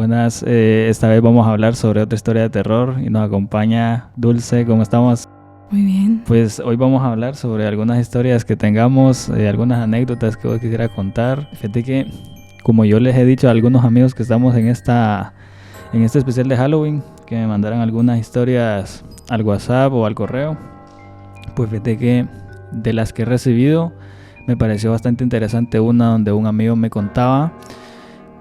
Buenas, esta vez vamos a hablar sobre otra historia de terror y nos acompaña Dulce. ¿Cómo estamos? Muy bien. Pues hoy vamos a hablar sobre algunas historias que tengamos, algunas anécdotas que vos quisiera contar. Fíjate que, como yo les he dicho a algunos amigos que estamos en este especial de Halloween, que me mandaran algunas historias al WhatsApp o al correo, pues fíjate que de las que he recibido me pareció bastante interesante una donde un amigo me contaba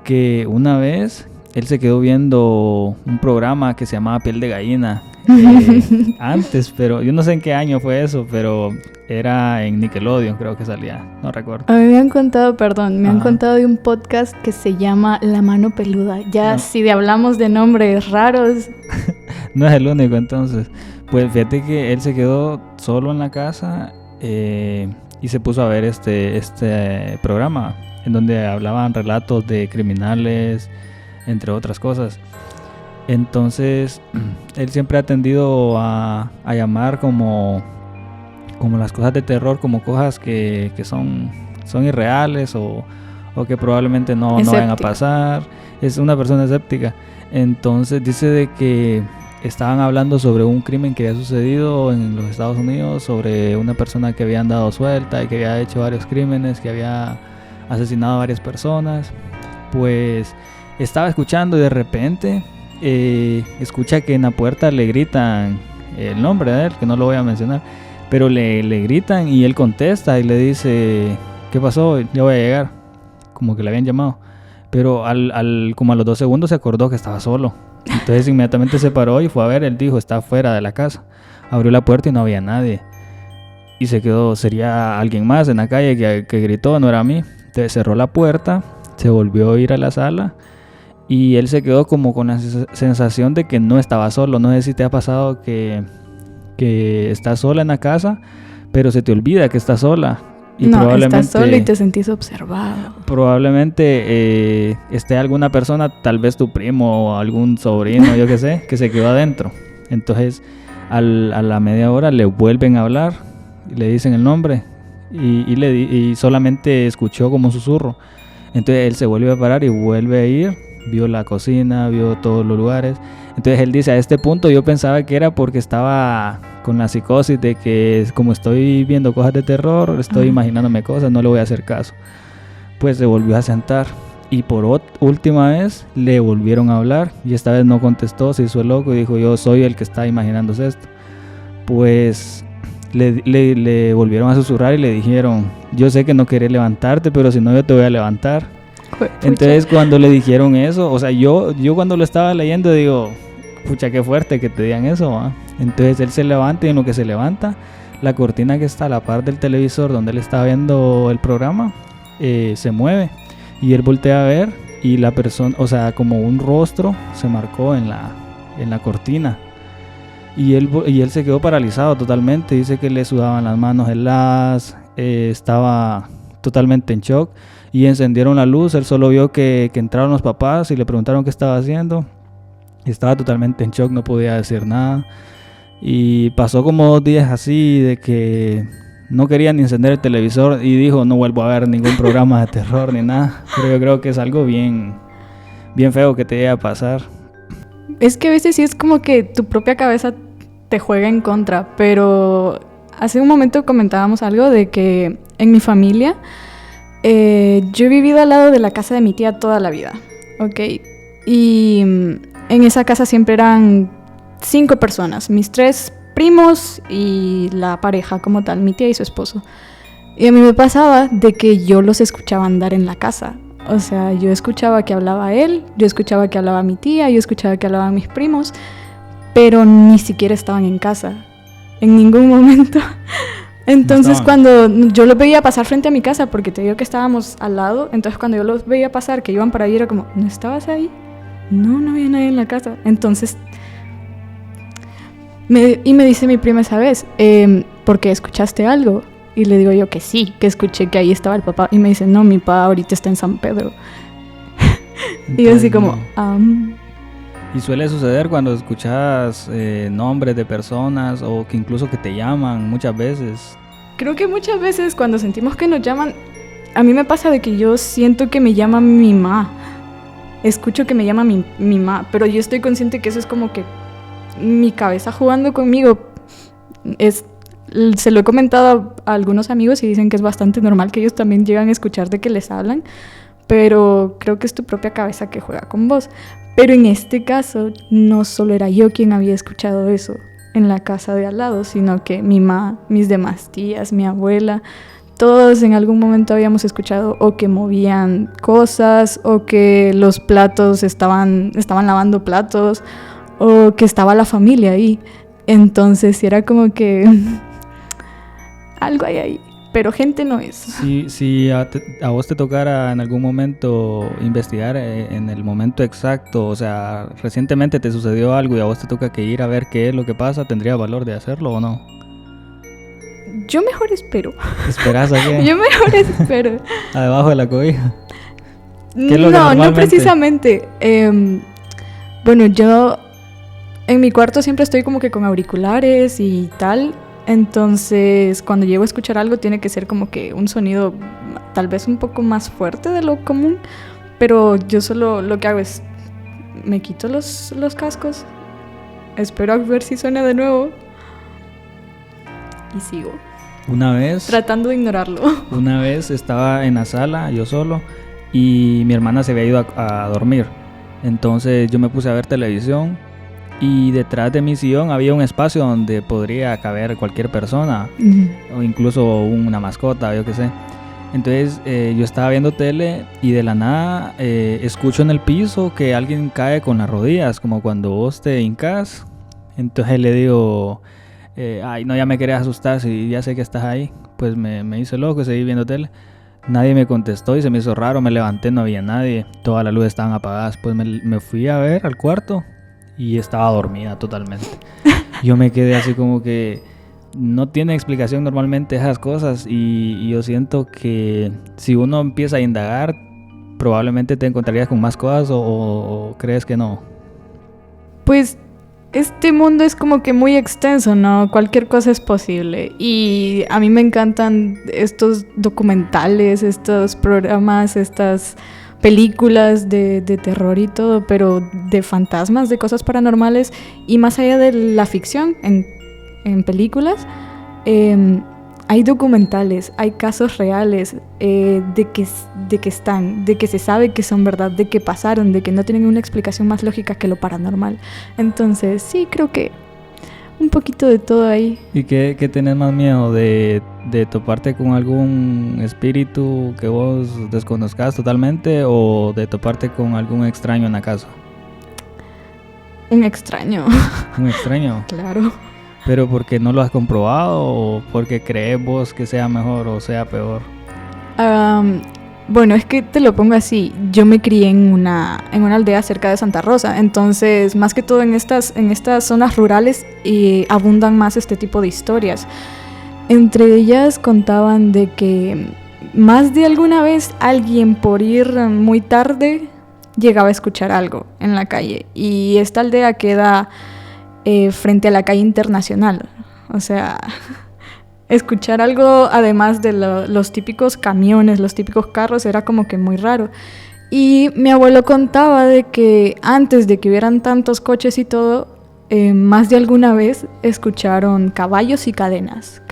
que una vez él se quedó viendo un programa que se llamaba Piel de Gallina antes, pero yo no sé en qué año fue eso, pero era en Nickelodeon, creo que salía, no recuerdo. A mí me han contado, han contado de un podcast que se llama La Mano Peluda. Ya no. Si hablamos de nombres raros. No es el único, entonces. Pues fíjate que él se quedó solo en la casa y se puso a ver este programa en donde hablaban relatos de criminales, entre otras cosas. Entonces, él siempre ha tendido a llamar como las cosas de terror, como cosas que son irreales o que probablemente no vayan a pasar. Es una persona escéptica. Entonces dice de que estaban hablando sobre un crimen que había sucedido en los Estados Unidos, sobre una persona que había andado suelta y que había hecho varios crímenes, que había asesinado a varias personas. Pues estaba escuchando y de repente escucha que en la puerta le gritan el nombre de él, que no lo voy a mencionar, pero le gritan y él contesta y le dice: ¿qué pasó? Ya voy a llegar. Como que le habían llamado, pero como a los 2 segundos se acordó que estaba solo. Entonces inmediatamente se paró y fue a ver. Él dijo: está fuera de la casa. Abrió la puerta y no había nadie y se quedó, sería alguien más en la calle que gritó, no era a mí. Entonces cerró la puerta, se volvió a ir a la sala y él se quedó como con la sensación de que no estaba solo. No sé si te ha pasado que estás sola en la casa, pero se te olvida que estás sola. Y no, probablemente estás solo y te sentís observado. Probablemente esté alguna persona, tal vez tu primo o algún sobrino, yo qué sé, que se quedó adentro. Entonces a la media hora le vuelven a hablar y le dicen el nombre y solamente escuchó como un susurro. Entonces él se vuelve a parar y vuelve a ir. Vio la cocina, vio todos los lugares. Entonces él dice: a este punto yo pensaba que era porque estaba con la psicosis de que como estoy viendo cosas de terror, estoy imaginándome cosas, no le voy a hacer caso. Pues se volvió a sentar y por última vez le volvieron a hablar y esta vez no contestó, se hizo el loco y dijo: yo soy el que está imaginándose esto. Pues le volvieron a susurrar y le dijeron: yo sé que no querés levantarte, pero si no yo te voy a levantar. Entonces cuando le dijeron eso, o sea, yo cuando lo estaba leyendo digo: pucha, qué fuerte que te digan eso, ¿va? Entonces él se levanta y en lo que se levanta, la cortina que está a la par del televisor donde él estaba viendo el programa se mueve y él voltea a ver y la persona, o sea, como un rostro se marcó en la cortina y él se quedó paralizado totalmente. Dice que le sudaban las manos heladas, estaba totalmente en shock. Y encendieron la luz, él solo vio que entraron los papás y le preguntaron qué estaba haciendo. Estaba totalmente en shock, no podía decir nada. Y pasó como 2 días así de que no quería ni encender el televisor y dijo: no vuelvo a ver ningún programa de terror ni nada. Pero yo creo que es algo bien feo que te llegue a pasar. Es que a veces sí es como que tu propia cabeza te juega en contra. Pero hace un momento comentábamos algo de que en mi familia... yo he vivido al lado de la casa de mi tía toda la vida, ¿ok? Y en esa casa siempre eran 5 personas, mis 3 primos y la pareja como tal, mi tía y su esposo. Y a mí me pasaba de que yo los escuchaba andar en la casa. O sea, yo escuchaba que hablaba él, yo escuchaba que hablaba mi tía, yo escuchaba que hablaban mis primos, pero ni siquiera estaban en casa, en ningún momento. Entonces cuando yo los veía pasar frente a mi casa, porque te digo que estábamos al lado, entonces cuando yo los veía pasar, que iban para ahí, era como: ¿no estabas ahí? No había nadie en la casa. Entonces me dice mi prima esa vez: ¿por qué escuchaste algo? Y le digo yo que sí, que escuché que ahí estaba el papá. Y me dice: no, mi papá ahorita está en San Pedro. Y yo así como... Y suele suceder cuando escuchas nombres de personas o que incluso que te llaman muchas veces. Creo que muchas veces cuando sentimos que nos llaman, a mí me pasa de que yo siento que me llama mi mamá. escucho que me llama mi ma, pero yo estoy consciente que eso es como que mi cabeza jugando conmigo. Se lo he comentado a algunos amigos y dicen que es bastante normal que ellos también llegan a escuchar de que les hablan, pero creo que es tu propia cabeza que juega con vos. Pero en este caso no solo era yo quien había escuchado eso en la casa de al lado, sino que mi mamá, mis demás tías, mi abuela, todos en algún momento habíamos escuchado o que movían cosas, o que los platos estaban lavando platos, o que estaba la familia ahí. Entonces era como que algo hay ahí, pero gente no es. Si a vos te tocara en algún momento investigar en el momento exacto, o sea, recientemente te sucedió algo y a vos te toca que ir a ver qué es lo que pasa, ¿tendría valor de hacerlo o no? Yo mejor espero. ¿Esperás a qué? Yo mejor espero. ¿A debajo de la cobija? No precisamente. Bueno, yo en mi cuarto siempre estoy como que con auriculares y tal. Entonces, cuando llego a escuchar algo, tiene que ser como que un sonido tal vez un poco más fuerte de lo común. Pero yo solo lo que hago es me quito los cascos, espero a ver si suena de nuevo y sigo. Una vez, tratando de ignorarlo. Una vez estaba en la sala, yo solo, y mi hermana se había ido a dormir. Entonces yo me puse a ver televisión. Y detrás de mi sillón había un espacio donde podría caber cualquier persona, o incluso una mascota, yo qué sé. Entonces yo estaba viendo tele y de la nada escucho en el piso que alguien cae con las rodillas, como cuando vos te hincas. Entonces le digo, ay, no, ya me querías asustar, si ya sé que estás ahí. Pues me hice loco y seguí viendo tele. Nadie me contestó y se me hizo raro, me levanté, no había nadie, todas las luces estaban apagadas. Pues me fui a ver al cuarto y estaba dormida totalmente. Yo me quedé así como que no tiene explicación normalmente esas cosas, y yo siento que si uno empieza a indagar probablemente te encontrarías con más cosas, o crees que no. Pues este mundo es como que muy extenso, ¿no? Cualquier cosa es posible. Y a mí me encantan estos documentales, estos programas, estas películas de terror y todo, pero de fantasmas, de cosas paranormales. Y más allá de la ficción, en películas, hay documentales, hay casos reales de que están, de que se sabe que son verdad, de que pasaron, de que no tienen una explicación más lógica que lo paranormal. Entonces sí, creo que un poquito de todo ahí. ¿Y qué tenés más miedo? ¿De toparte con algún espíritu que vos desconozcas totalmente, o de toparte con algún extraño en la casa? Un extraño. ¿Un extraño? Claro. ¿Pero porque no lo has comprobado, o porque crees vos que sea mejor o sea peor? Bueno, es que te lo pongo así. Yo me crié en una aldea cerca de Santa Rosa. Entonces, más que todo en estas zonas rurales abundan más este tipo de historias. Entre ellas contaban de que más de alguna vez alguien, por ir muy tarde, llegaba a escuchar algo en la calle. Y esta aldea queda frente a la calle Internacional. O sea, escuchar algo además de los típicos camiones, los típicos carros, era como que muy raro. Y mi abuelo contaba de que antes de que hubieran tantos coches y todo, más de alguna vez escucharon caballos y cadenas.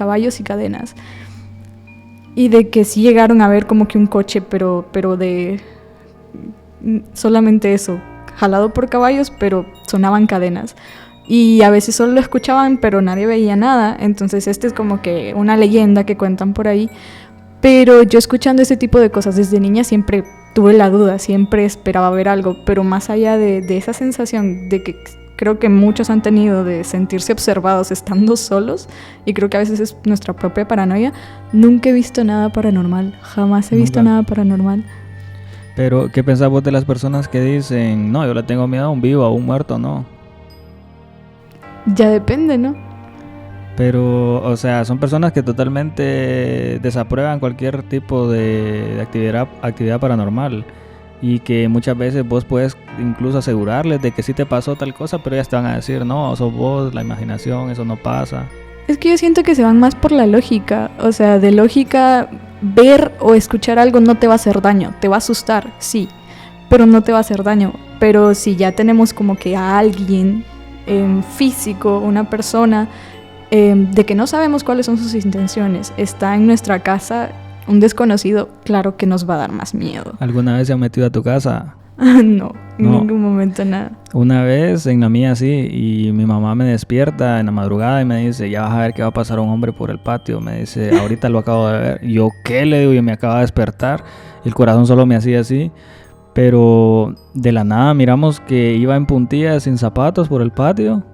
Y de que sí llegaron a ver como que un coche, pero de solamente eso, jalado por caballos, pero sonaban cadenas. Y a veces solo lo escuchaban, pero nadie veía nada. Entonces es como que una leyenda que cuentan por ahí. Pero yo, escuchando ese tipo de cosas desde niña, siempre tuve la duda, siempre esperaba ver algo. Pero más allá de esa sensación de que creo que muchos han tenido de sentirse observados estando solos, y creo que a veces es nuestra propia paranoia, nunca he visto nada paranormal. Jamás he visto nada paranormal. Pero, ¿qué pensás vos de las personas que dicen, no, yo le tengo miedo a un vivo, a un muerto? No. Ya depende, ¿no? Pero, o sea, son personas que totalmente desaprueban cualquier tipo de actividad paranormal, y que muchas veces vos puedes incluso asegurarles de que sí te pasó tal cosa, pero ellas te van a decir, no, sos vos, la imaginación, eso no pasa. Es que yo siento que se van más por la lógica. O sea, de lógica, ver o escuchar algo no te va a hacer daño, te va a asustar, sí, pero no te va a hacer daño. Pero si ya tenemos como que a alguien físico, una persona, de que no sabemos cuáles son sus intenciones, está en nuestra casa, un desconocido, claro que nos va a dar más miedo. ¿Alguna vez se ha metido a tu casa? No, en ningún momento nada. Una vez en la mía sí, y mi mamá me despierta en la madrugada y me dice, ya vas a ver que va a pasar un hombre por el patio. Me dice, ahorita lo acabo de ver. Y yo, ¿qué? Le digo, y me acaba de despertar. Y el corazón solo me hacía así. Pero de la nada miramos que iba en puntillas sin zapatos por el patio.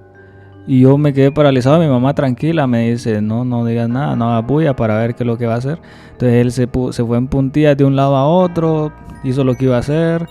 Y yo me quedé paralizado. Mi mamá tranquila me dice, no digas nada, no hagas bulla para ver qué es lo que va a hacer. Entonces él se fue en puntillas de un lado a otro, hizo lo que iba a hacer.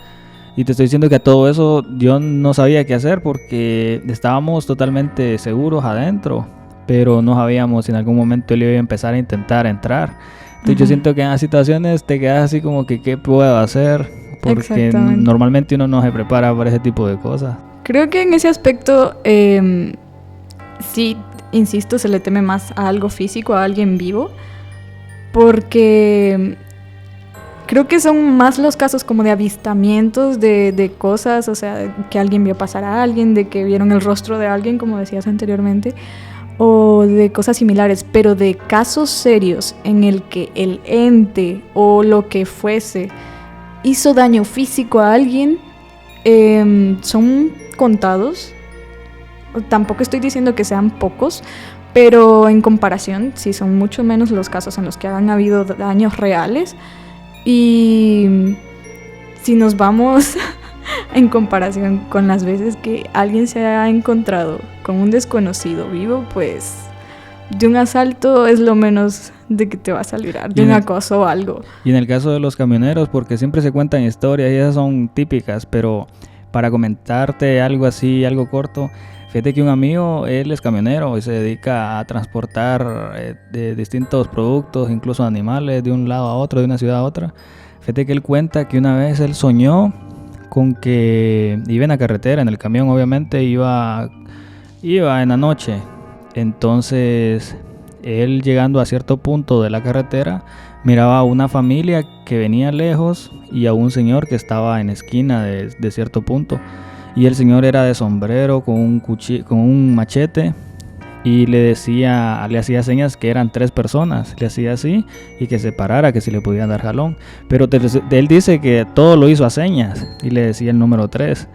Y te estoy diciendo que a todo eso yo no sabía qué hacer porque estábamos totalmente seguros adentro, pero no sabíamos si en algún momento él iba a empezar a intentar entrar. Entonces yo siento que en las situaciones te quedas así como que ¿qué puedo hacer? Porque normalmente uno no se prepara para ese tipo de cosas. Creo que en ese aspecto, sí, insisto, se le teme más a algo físico, a alguien vivo, porque creo que son más los casos como de avistamientos de cosas, o sea, que alguien vio pasar a alguien, de que vieron el rostro de alguien, como decías anteriormente, o de cosas similares, pero de casos serios en el que el ente o lo que fuese hizo daño físico a alguien, son contados. Tampoco estoy diciendo que sean pocos, pero en comparación sí son mucho menos los casos en los que han habido daños reales. Y si nos vamos en comparación con las veces que alguien se ha encontrado con un desconocido vivo, pues de un asalto es lo menos de que te vas a librar, de un acoso o algo. Y en el caso de los camioneros, porque siempre se cuentan historias y esas son típicas, pero para comentarte algo así, algo corto, fíjate que un amigo, él es camionero y se dedica a transportar de distintos productos, incluso animales, de un lado a otro, de una ciudad a otra. Fíjate que él cuenta que una vez él soñó con que iba en la carretera, en el camión obviamente, iba en la noche. Entonces, él llegando a cierto punto de la carretera, miraba a una familia que venía lejos y a un señor que estaba en esquina de cierto punto. Y el señor era de sombrero con un machete y le hacía señas que eran 3 personas. Le hacía así y que se parara, que si le podían dar jalón. Pero él dice que todo lo hizo a señas y le decía el número 3.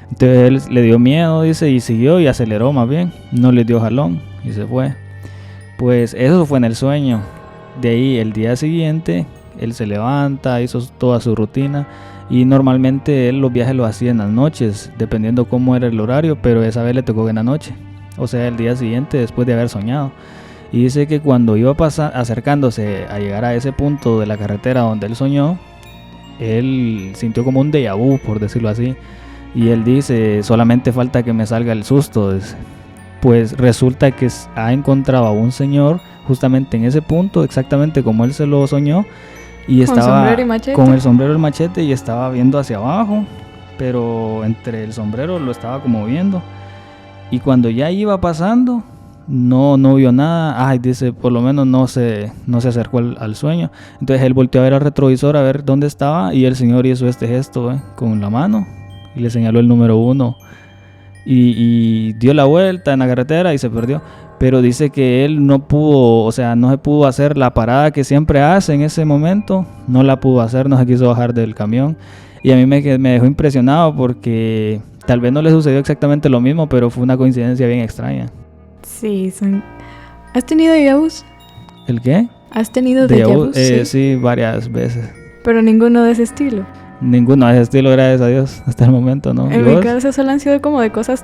Entonces él le dio miedo, dice, y siguió y aceleró más bien. No le dio jalón y se fue. Pues eso fue en el sueño. De ahí el día siguiente él se levanta, hizo toda su rutina. Y normalmente él los viajes los hacía en las noches, dependiendo cómo era el horario, pero esa vez le tocó en la noche, o sea, el día siguiente después de haber soñado. Y dice que cuando iba acercándose a llegar a ese punto de la carretera donde él soñó, él sintió como un déjà vu, por decirlo así. Y él dice, solamente falta que me salga el susto. Pues resulta que ha encontrado a un señor justamente en ese punto, exactamente como él se lo soñó. Y estaba con el sombrero y el machete y estaba viendo hacia abajo, pero entre el sombrero lo estaba como viendo. Y cuando ya iba pasando, no vio nada. Ay, dice, por lo menos no se acercó al sueño. Entonces él volteó a ver al retrovisor a ver dónde estaba y el señor hizo este gesto con la mano y le señaló el número 1 y dio la vuelta en la carretera y se perdió. Pero dice que él no se pudo hacer la parada que siempre hace en ese momento. No la pudo hacer, no se quiso bajar del camión. Y a mí me dejó impresionado porque tal vez no le sucedió exactamente lo mismo, pero fue una coincidencia bien extraña. Sí, ¿Has tenido déjà vus? ¿El qué? ¿Has tenido déjà vus? Sí, varias veces. Pero ninguno de ese estilo. Ninguno de ese estilo, gracias a Dios, hasta el momento, ¿no? En mi caso solo han sido como de cosas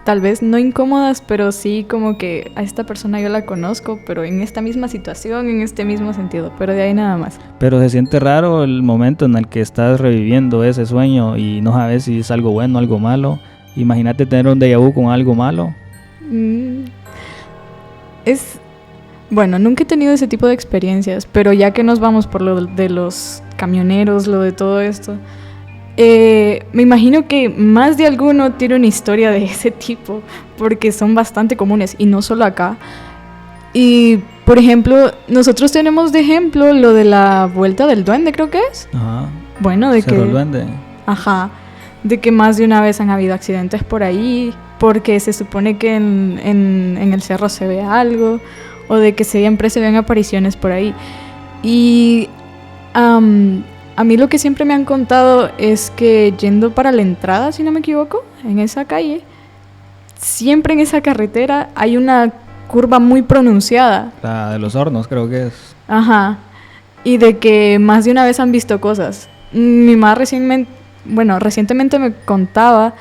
tal vez no incómodas, pero sí como que a esta persona yo la conozco, pero en esta misma situación, en este mismo sentido, pero de ahí nada más. Pero se siente raro el momento en el que estás reviviendo ese sueño y no sabes si es algo bueno o algo malo. Imagínate tener un déjà vu con algo malo. Bueno, nunca he tenido ese tipo de experiencias, pero ya que nos vamos por lo de los camioneros, lo de todo esto, me imagino que más de alguno tiene una historia de ese tipo, porque son bastante comunes y no solo acá. Y, por ejemplo, nosotros tenemos de ejemplo lo de la vuelta del duende, creo que es. Ajá. Bueno, de Cerro que... el Duende. Ajá, de que más de una vez han habido accidentes por ahí, porque se supone que en el cerro se ve algo, o de que siempre se ven apariciones por ahí. Y a mí lo que siempre me han contado es que yendo para la entrada, si no me equivoco, en esa calle, siempre en esa carretera hay una curva muy pronunciada. La de los hornos creo que es. Ajá, y de que más de una vez han visto cosas. Mi mamá recientemente me contaba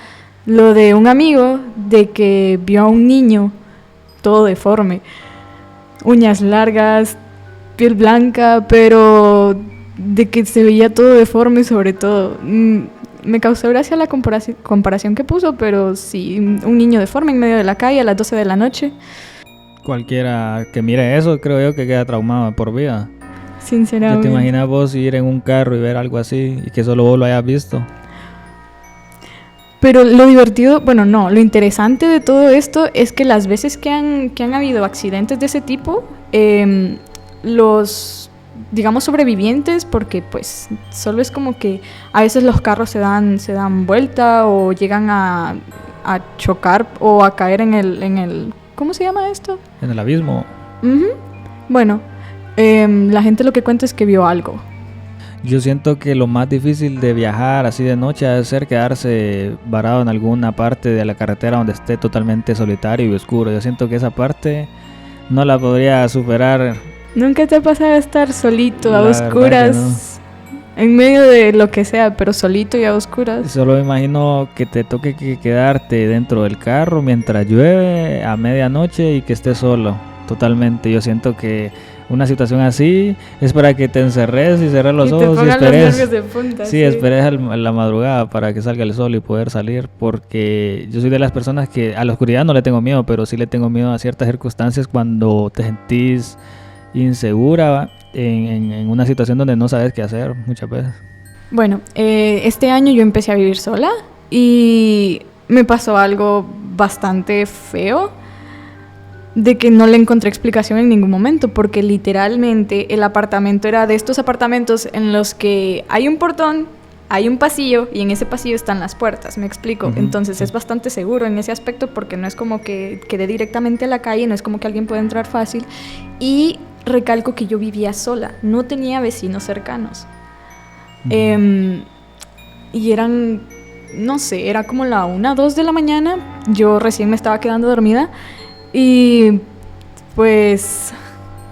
lo de un amigo de que vio a un niño todo deforme, uñas largas, piel blanca, pero de que se veía todo deforme sobre todo. Me causó gracia la comparación que puso, pero sí, un niño deforme en medio de la calle a las 12 de la noche. Cualquiera que mire eso, creo yo que queda traumado por vida. Sinceramente. ¿Ya te imaginas vos ir en un carro y ver algo así y que solo vos lo hayas visto? Pero lo divertido, lo interesante de todo esto es que las veces que han habido accidentes de ese tipo, los, digamos, sobrevivientes, porque pues solo es como que a veces los carros se dan vuelta o llegan a chocar o a caer en el ¿cómo se llama esto? En el abismo. Uh-huh. Bueno, la gente lo que cuenta es que vio algo. Yo siento que lo más difícil de viajar así de noche ha de ser quedarse varado en alguna parte de la carretera donde esté totalmente solitario y oscuro. Yo siento que esa parte no la podría superar. ¿Nunca te ha pasado estar solito, a oscuras, en medio de lo que sea, pero solito y a oscuras? Solo me imagino que te toque quedarte dentro del carro mientras llueve a medianoche y que estés solo, totalmente. Yo siento que una situación así es para que te encerres y cerres los ojos y esperes. Los nervios de punta, sí, esperes a la madrugada para que salga el sol y poder salir, porque yo soy de las personas que a la oscuridad no le tengo miedo, pero sí le tengo miedo a ciertas circunstancias cuando te sentís insegura en una situación donde no sabes qué hacer muchas veces. Bueno, este año yo empecé a vivir sola y me pasó algo bastante feo, de que no le encontré explicación en ningún momento, porque literalmente el apartamento era de estos apartamentos en los que hay un portón, hay un pasillo y en ese pasillo están las puertas, me explico. Uh-huh. Entonces es bastante seguro en ese aspecto porque no es como que quede directamente a la calle, no es como que alguien pueda entrar fácil. Y recalco que yo vivía sola, no tenía vecinos cercanos. Uh-huh. Y eran, no sé, era como la 1, 2 de la mañana, yo recién me estaba quedando dormida. Y pues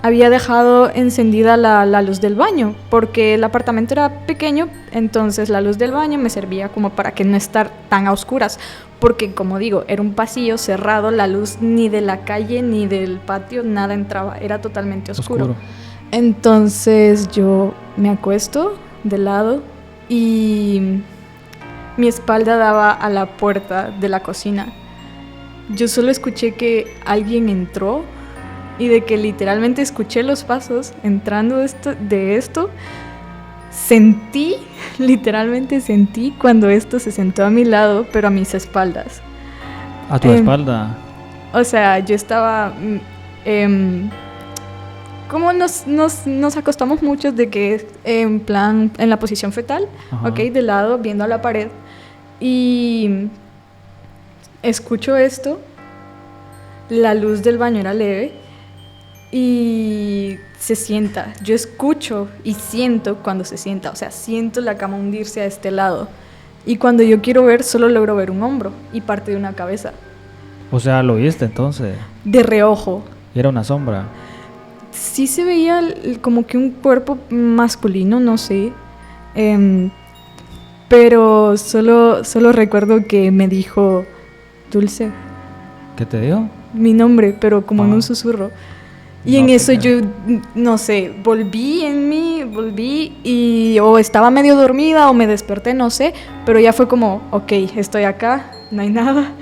había dejado encendida la luz del baño, porque el apartamento era pequeño, entonces la luz del baño me servía como para que no estar tan a oscuras, porque como digo, era un pasillo cerrado, la luz ni de la calle ni del patio, nada entraba, era totalmente oscuro. Entonces yo me acuesto de lado y mi espalda daba a la puerta de la cocina. Yo solo escuché que alguien entró y de que literalmente escuché los pasos entrando de esto. Literalmente sentí cuando esto se sentó a mi lado, pero a mis espaldas. ¿A tu espalda? O sea, yo estaba... como nos acostamos muchos de que en plan, en la posición fetal, ¿ok? De lado, viendo a la pared. Y... escucho esto, la luz del baño era leve y se sienta. Yo escucho y siento cuando se sienta, o sea, siento la cama hundirse a este lado. Y cuando yo quiero ver, solo logro ver un hombro y parte de una cabeza. O sea, ¿lo viste entonces? De reojo. ¿Y era una sombra? Sí se veía como que un cuerpo masculino, no sé. Pero solo recuerdo que me dijo... Dulce. ¿Qué te dijo? Mi nombre, pero como en un susurro. Y en eso yo, no sé, volví y o estaba medio dormida o me desperté, no sé, pero ya fue como, ok, estoy acá, no hay nada.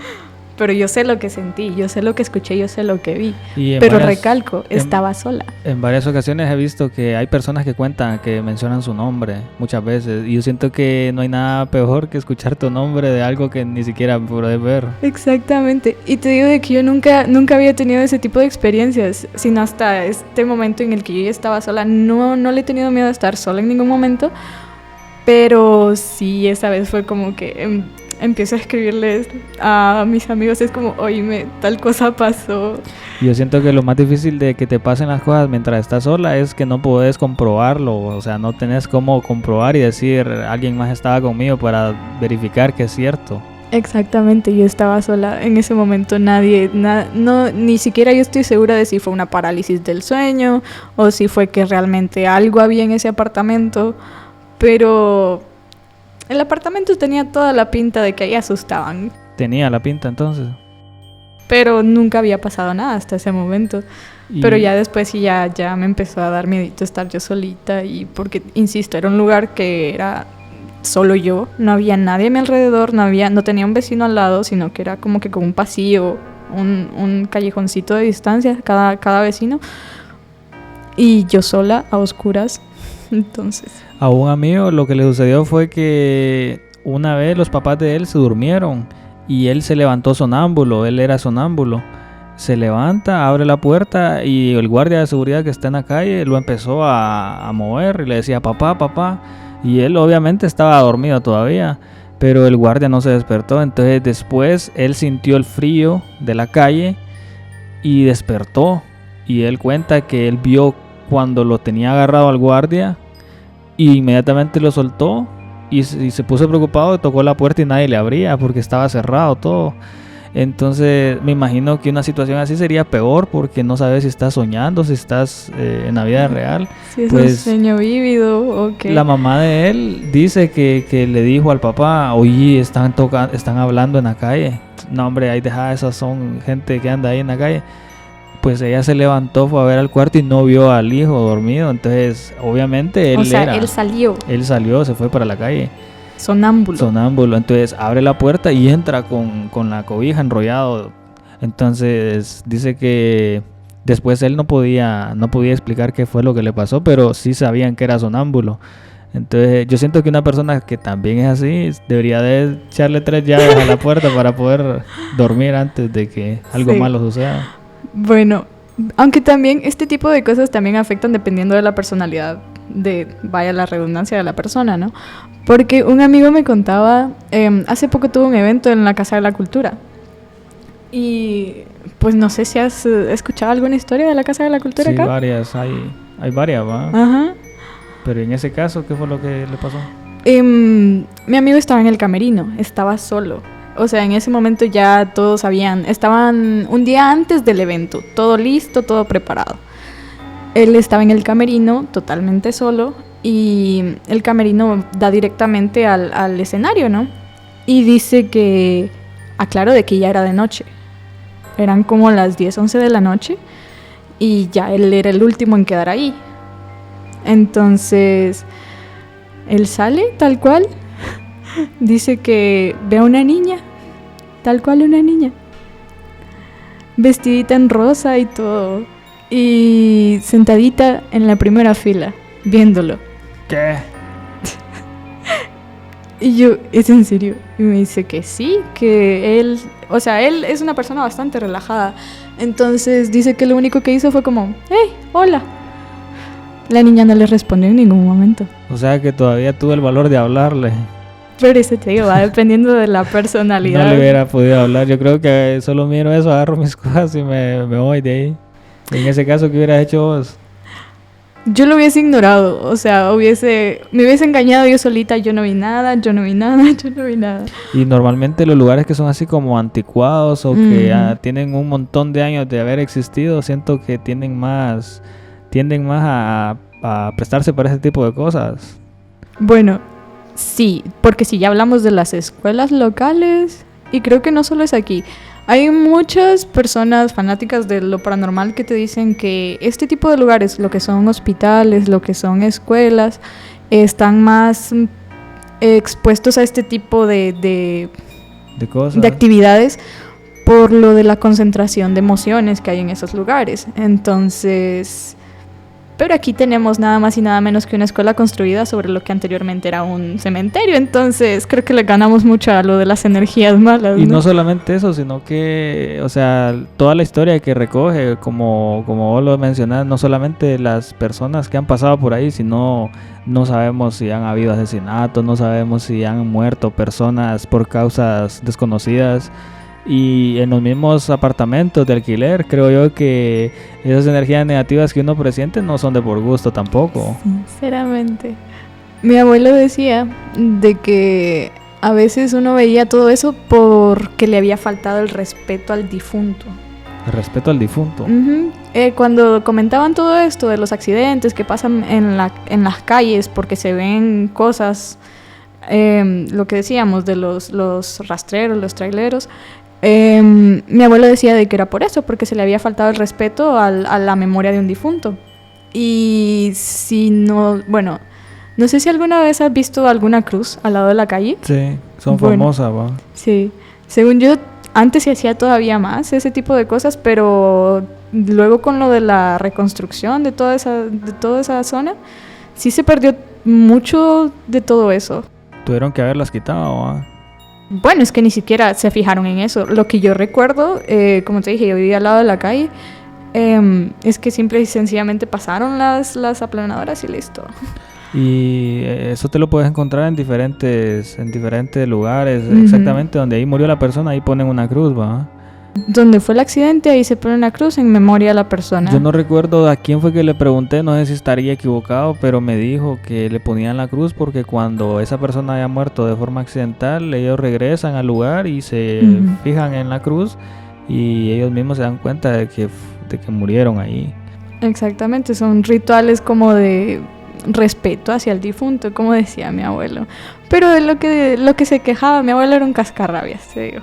Pero yo sé lo que sentí, yo sé lo que escuché, yo sé lo que vi. Pero recalco, estaba sola. En varias ocasiones he visto que hay personas que cuentan, que mencionan su nombre muchas veces. Y yo siento que no hay nada peor que escuchar tu nombre de algo que ni siquiera puedes ver. Exactamente. Y te digo de que yo nunca había tenido ese tipo de experiencias, sino hasta este momento en el que yo ya estaba sola. No le he tenido miedo a estar sola en ningún momento. Pero sí, esa vez fue como que empiezo a escribirles a mis amigos, es como, oíme, tal cosa pasó. Yo siento que lo más difícil de que te pasen las cosas mientras estás sola es que no puedes comprobarlo, o sea, no tenés cómo comprobar y decir alguien más estaba conmigo para verificar que es cierto. Exactamente, yo estaba sola en ese momento, ni siquiera yo estoy segura de si fue una parálisis del sueño o si fue que realmente algo había en ese apartamento, pero el apartamento tenía toda la pinta de que ahí asustaban. Tenía la pinta entonces. Pero nunca había pasado nada hasta ese momento. Pero ya después sí ya me empezó a dar miedito estar yo solita. Y porque, insisto, era un lugar que era solo yo. No había nadie a mi alrededor. No tenía un vecino al lado, sino que era como que con un pasillo, un callejoncito de distancia cada vecino. Y yo sola, a oscuras. Entonces... A un amigo lo que le sucedió fue que una vez los papás de él se durmieron y él se levantó sonámbulo, él era sonámbulo. Se levanta, abre la puerta y el guardia de seguridad que está en la calle lo empezó a mover y le decía papá, papá. Y él obviamente estaba dormido todavía, pero el guardia no se despertó. Entonces después él sintió el frío de la calle y despertó. Y él cuenta que él vio cuando lo tenía agarrado al guardia y inmediatamente lo soltó y se puso preocupado, tocó la puerta y nadie le abría porque estaba cerrado todo. Entonces me imagino que una situación así sería peor porque no sabes si estás soñando, si estás en la vida real. Si es pues, un sueño vívido o qué. La mamá de él dice que le dijo al papá, oye, están hablando en la calle. No, hombre, ahí deja, esas son gente que anda ahí en la calle. Pues ella se levantó, fue a ver al cuarto y no vio al hijo dormido. Entonces, obviamente él Él salió, se fue para la calle. Sonámbulo. Entonces abre la puerta y entra con la cobija enrollado. Entonces dice que después él no podía explicar qué fue lo que le pasó, pero sí sabían que era sonámbulo. Entonces yo siento que una persona que también es así debería de echarle 3 llaves a la puerta para poder dormir antes de que algo malo suceda. Bueno, aunque también este tipo de cosas también afectan dependiendo de la personalidad vaya la redundancia de la persona, ¿no? Porque un amigo me contaba, hace poco tuvo un evento en la Casa de la Cultura y pues no sé si has escuchado alguna historia de la Casa de la Cultura acá. Sí, varias, hay varias, ¿va? Ajá. Pero en ese caso, ¿qué fue lo que le pasó? Mi amigo estaba en el camerino, estaba solo. O sea, en ese momento ya todos estaban un día antes del evento, todo listo, todo preparado. Él estaba en el camerino totalmente solo y el camerino da directamente al escenario, ¿no? Y dice que, aclaro de que ya era de noche. Eran como las 10, 11 de la noche y ya él era el último en quedar ahí. Entonces, él sale tal cual. Dice que ve a una niña, tal cual una niña, vestidita en rosa y todo, y sentadita en la primera fila, viéndolo. ¿Qué? Y yo, ¿es en serio? Y me dice que sí, que él es una persona bastante relajada. Entonces dice que lo único que hizo fue como, hey, hola. La niña no le respondió en ningún momento. O sea que todavía tuve el valor de hablarle. Pero eso te digo, va dependiendo de la personalidad. No le hubiera podido hablar. Yo creo que solo miro eso, agarro mis cosas y me voy de ahí. En ese caso, ¿qué hubieras hecho vos? Yo lo hubiese ignorado. O sea, me hubiese engañado yo solita. Yo no vi nada. Y normalmente los lugares que son así como anticuados o que ya tienen un montón de años de haber existido, siento que tienden más a prestarse para ese tipo de cosas. Bueno, sí, porque si ya hablamos de las escuelas locales, y creo que no solo es aquí, hay muchas personas fanáticas de lo paranormal que te dicen que este tipo de lugares, lo que son hospitales, lo que son escuelas, están más expuestos a este tipo de cosas, de actividades por lo de la concentración de emociones que hay en esos lugares. Entonces, Pero aquí tenemos nada más y nada menos que una escuela construida sobre lo que anteriormente era un cementerio. Entonces creo que le ganamos mucho a lo de las energías malas, Y no solamente eso, sino que, o sea, toda la historia que recoge, como vos lo mencionás, no solamente las personas que han pasado por ahí, sino no sabemos si han habido asesinatos, no sabemos si han muerto personas por causas desconocidas. Y en los mismos apartamentos de alquiler, creo yo que esas energías negativas que uno presiente no son de por gusto tampoco. Sinceramente. Mi abuelo decía de que a veces uno veía todo eso porque le había faltado el respeto al difunto. El respeto al difunto. Uh-huh. Cuando comentaban todo esto de los accidentes que pasan en las calles porque se ven cosas, lo que decíamos de los rastreros, los traileros, mi abuelo decía de que era por eso, porque se le había faltado el respeto a la memoria de un difunto. Y si no, bueno, no sé si alguna vez has visto alguna cruz al lado de la calle. Sí, son famosas, ¿va? Sí, según yo, antes se hacía todavía más ese tipo de cosas, pero luego con lo de la reconstrucción de toda esa zona, sí se perdió mucho de todo eso. Tuvieron que haberlas quitado, ¿va? Bueno, es que ni siquiera se fijaron en eso. Lo que yo recuerdo, como te dije, yo vivía al lado de la calle, es que simple y sencillamente pasaron las aplanadoras y listo. Y eso te lo puedes encontrar en diferentes lugares. Uh-huh. Exactamente donde ahí murió la persona, ahí ponen una cruz, ¿va? Donde fue el accidente, ahí se pone una cruz en memoria a la persona. Yo no recuerdo a quién fue que le pregunté, no sé si estaría equivocado, pero me dijo que le ponían la cruz porque cuando esa persona haya muerto de forma accidental, ellos regresan al lugar y se fijan en la cruz y ellos mismos se dan cuenta de que murieron ahí. Exactamente, son rituales como de respeto hacia el difunto, como decía mi abuelo. Pero de lo que se quejaba, mi abuelo era un cascarrabias, te digo.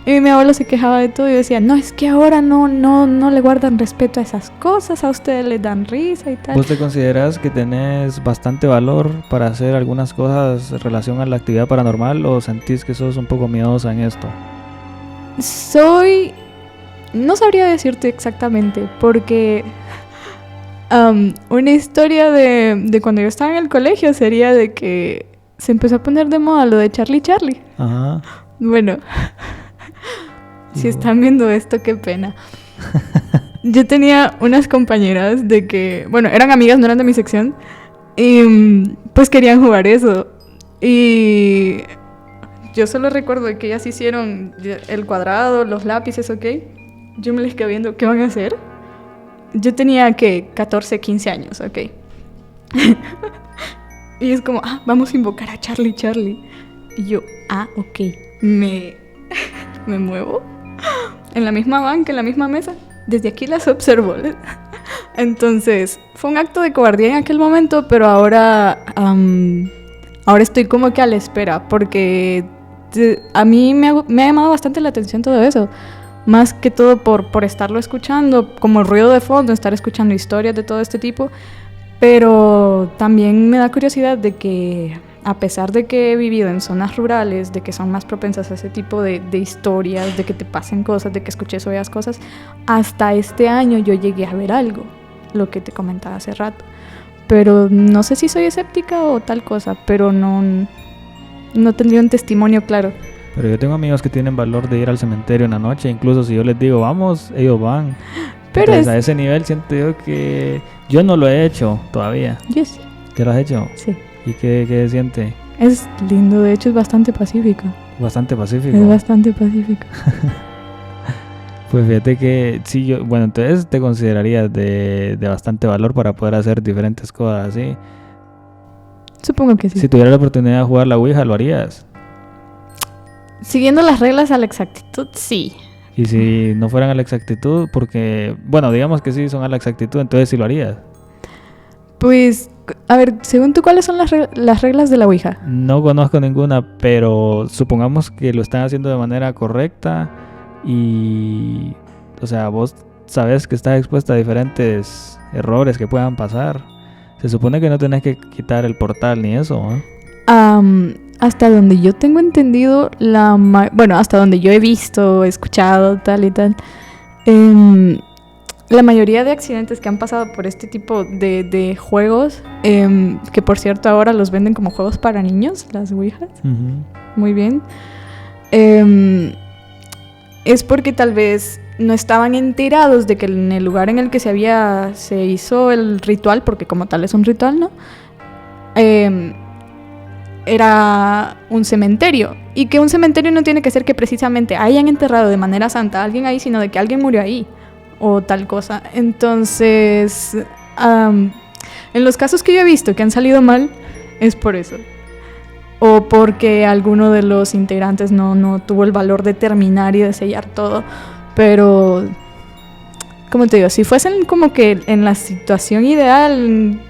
Y mi abuelo se quejaba de todo y decía, no, es que ahora no le guardan respeto a esas cosas, a ustedes les dan risa y tal. ¿Vos te consideras que tenés bastante valor para hacer algunas cosas en relación a la actividad paranormal o sentís que sos un poco miedosa en esto? No sabría decirte exactamente, porque una historia de cuando yo estaba en el colegio sería de que se empezó a poner de moda lo de Charlie Charlie. Ajá. Bueno... Si están viendo esto, qué pena. Yo tenía unas compañeras de que, bueno, eran amigas, no eran de mi sección, y pues querían jugar eso. Y yo solo recuerdo que ellas hicieron el cuadrado, los lápices, ¿ok? Yo me les quedé viendo, ¿qué van a hacer? Yo tenía, ¿qué? 14, 15 años, ¿ok? Y es como, vamos a invocar a Charlie Charlie. Y yo, ok, me muevo en la misma banca, en la misma mesa, desde aquí las observo. Entonces fue un acto de cobardía en aquel momento, pero ahora estoy como que a la espera, porque a mí me ha llamado bastante la atención todo eso, más que todo por estarlo escuchando, como el ruido de fondo, estar escuchando historias de todo este tipo. Pero también me da curiosidad de que, a pesar de que he vivido en zonas rurales, de que son más propensas a ese tipo de historias, de que te pasen cosas, de que escuches o veas cosas, hasta este año yo llegué a ver algo, lo que te comentaba hace rato. Pero no sé si soy escéptica o tal cosa, pero no tendría un testimonio claro. Pero yo tengo amigos que tienen valor de ir al cementerio en la noche, incluso si yo les digo, vamos, ellos van. Pero entonces, a ese nivel siento yo que yo no lo he hecho todavía. Yo sí. ¿Qué lo has hecho? Sí. ¿Y qué siente? Es lindo, de hecho es bastante pacífico. Bastante pacífico. Es bastante pacífico. Pues fíjate que sí, bueno, entonces te considerarías de bastante valor para poder hacer diferentes cosas, ¿sí? Supongo que sí. Si tuvieras la oportunidad de jugar la Ouija, ¿lo harías? Siguiendo las reglas a la exactitud, sí. Y si no fueran a la exactitud, porque, bueno, digamos que sí son a la exactitud, entonces sí lo harías. Pues, a ver, según tú, ¿cuáles son las reglas de la Ouija? No conozco ninguna, pero supongamos que lo están haciendo de manera correcta y, o sea, vos sabes que estás expuesta a diferentes errores que puedan pasar. Se supone que no tenés que quitar el portal ni eso, ¿eh? Hasta donde yo tengo entendido, hasta donde yo he visto, escuchado, tal y tal, la mayoría de accidentes que han pasado por este tipo de juegos, que por cierto ahora los venden como juegos para niños, las Ouijas, muy bien, es porque tal vez no estaban enterados de que en el lugar en el que se hizo el ritual, porque como tal es un ritual, ¿no? Era un cementerio, y que un cementerio no tiene que ser que precisamente hayan enterrado de manera santa a alguien ahí, sino de que alguien murió ahí o tal cosa. Entonces, en los casos que yo he visto que han salido mal, es por eso, o porque alguno de los integrantes no tuvo el valor de terminar y de sellar todo. Pero, como te digo, si fuesen como que en la situación ideal...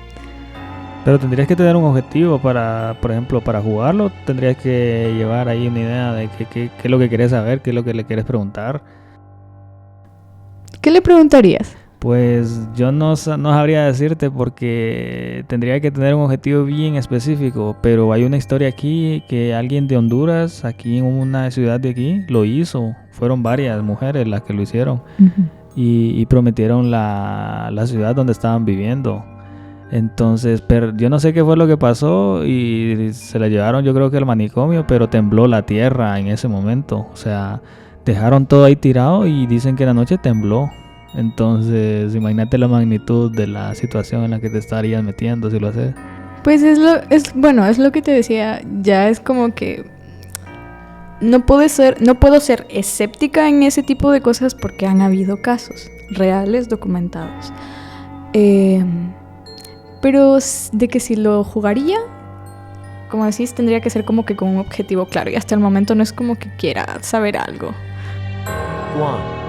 Pero tendrías que tener un objetivo para, por ejemplo, para jugarlo. Tendrías que llevar ahí una idea de qué es lo que quieres saber, qué es lo que le quieres preguntar. ¿Qué le preguntarías? Pues yo no sabría decirte, porque tendría que tener un objetivo bien específico. Pero hay una historia aquí que alguien de Honduras, aquí en una ciudad de aquí, lo hizo. Fueron varias mujeres las que lo hicieron. Y prometieron la ciudad donde estaban viviendo. Entonces, pero yo no sé qué fue lo que pasó y se la llevaron, yo creo que al manicomio, pero tembló la tierra en ese momento. O sea, dejaron todo ahí tirado y dicen que la noche tembló. Entonces, imagínate la magnitud de la situación en la que te estarías metiendo si lo haces. Pues es lo que te decía, ya es como que no puedo ser escéptica en ese tipo de cosas porque han habido casos reales documentados. Pero de que si lo jugaría, como decís, tendría que ser como que con un objetivo claro. Y hasta el momento no es como que quiera saber algo. 1